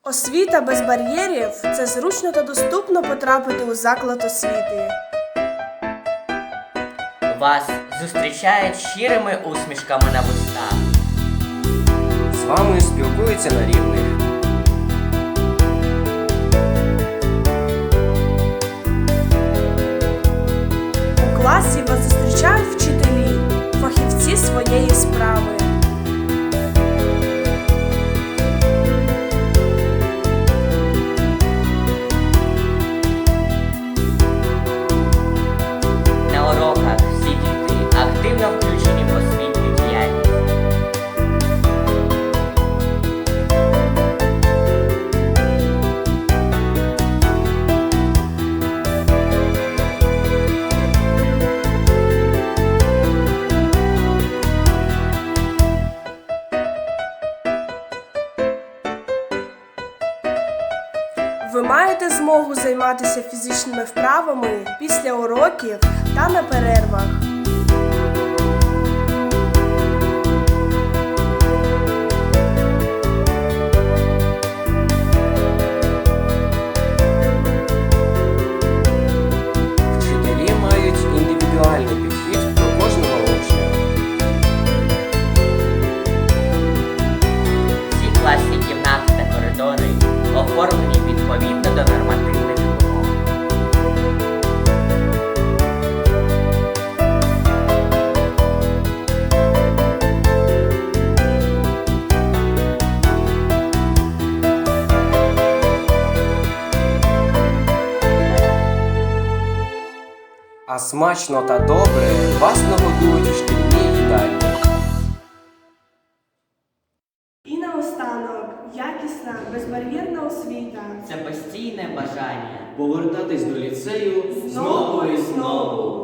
Освіта без бар'єрів – це зручно та доступно потрапити у заклад освіти. Вас зустрічають щирими усмішками на вустах. З вами спілкуються на рівних. У класі вас зустрічають вчителі, фахівці своєї справи. На уроках всі діти активно включені в освітню діяльність. Ви маєте змогу займатися фізичними вправами після уроків та на перервах. Вчителі мають індивідуальний підхід до кожного учня. Всі класні кімнати та коридори оформлені відповідно до нормативних вимог. А смачно та добре вас нагодують в шкільній їдальні. І наостанок – якісна, безбар'єрна освіта. Це постійне бажання повертатись до ліцею Знову і знову.